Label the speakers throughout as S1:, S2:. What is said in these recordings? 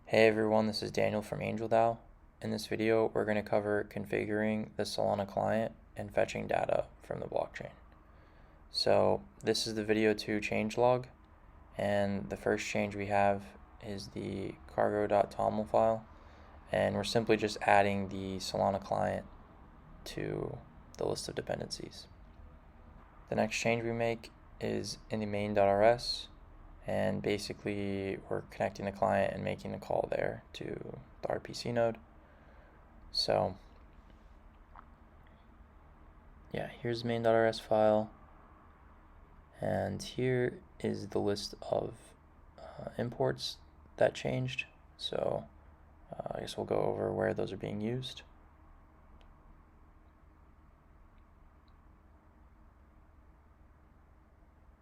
S1: Hey everyone, this is Daniel from AngelDAO. In this video, we're going to cover configuring the Solana client and fetching data from the blockchain. So this is the video 2 changelog, and the first change we have is the cargo.toml file, and we're simply just adding the Solana client to the list of dependencies. The next change we make is in the main.rs, and basically we're connecting the client and making a call there to the RPC node. So yeah, here's the main.rs file, and here is the list of imports that changed. So I guess we'll go over where those are being used.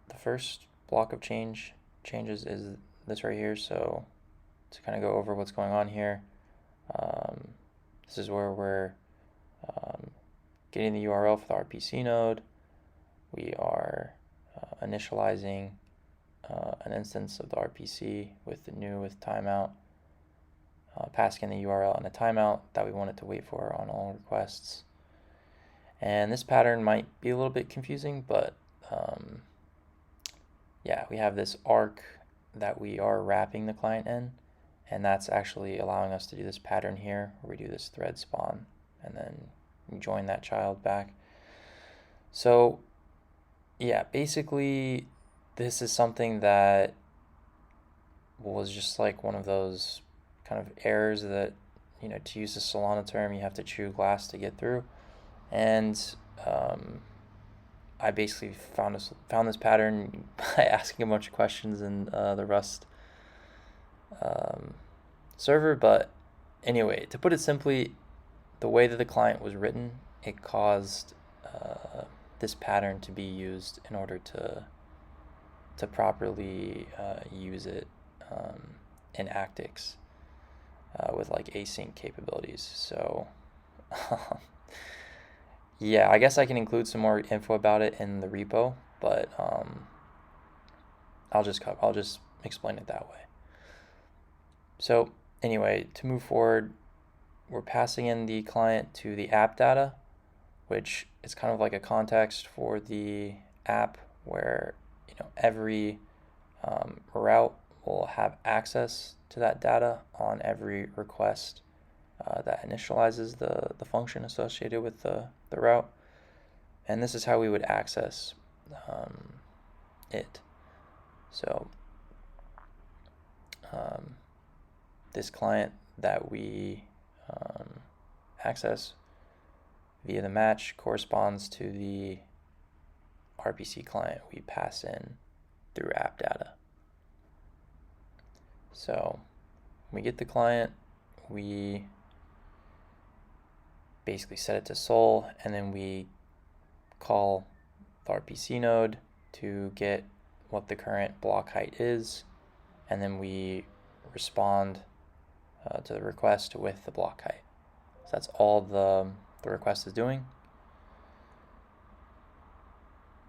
S1: The first block of changes is this right here. So to kind of go over what's going on here, this is where we're getting the URL for the RPC node. We are initializing an instance of the RPC with the new with timeout, passing the URL and a timeout that we want it to wait for on all requests. And this pattern might be a little bit confusing, but yeah, we have this arc that we are wrapping the client in, and that's actually allowing us to do this pattern here where we do this thread spawn and then we join that child back. So yeah, basically this is something that was just like one of those kind of errors that, you know, to use the Solana term, you have to chew glass to get through. And I basically found this pattern by asking a bunch of questions in the Rust server. But anyway, to put it simply, the way that the client was written, it caused this pattern to be used in order to properly use it in Actix with like async capabilities. So yeah, I guess I can include some more info about it in the repo, but I'll just explain it that way. So anyway, to move forward, we're passing in the client to the app data, which is kind of like a context for the app where, you know, every route will have access to that data on every request that initializes the function associated with the route. And this is how we would access it. So this client that we access via the match corresponds to the RPC client we pass in through app data. So when we get the client, we basically set it to Sol, and then we call the RPC node to get what the current block height is, and then we respond to the request with the block height. So that's all the request is doing.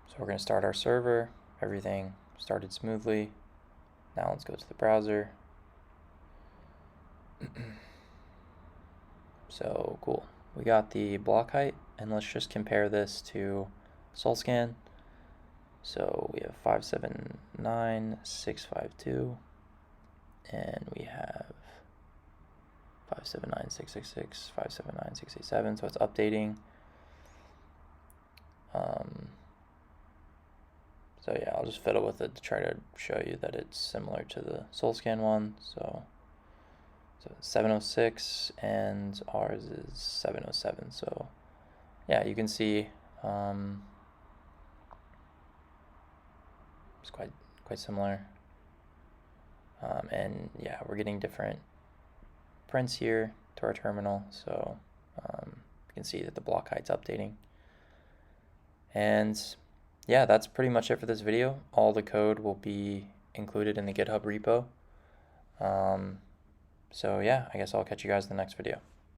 S1: So we're going to start our server. Everything started smoothly. Now let's go to the browser. So cool. We got the block height, and let's just compare this to SolScan. So we have 579,652, and we have 579,666, 579,687. So it's updating. So yeah, I'll just fiddle with it to try to show you that it's similar to the SolScan one. So 706, and ours is 707. So yeah, you can see it's quite similar. And yeah, we're getting different prints here to our terminal. So you can see that the block height's updating. And yeah, that's pretty much it for this video. All the code will be included in the GitHub repo. So yeah, I guess I'll catch you guys in the next video.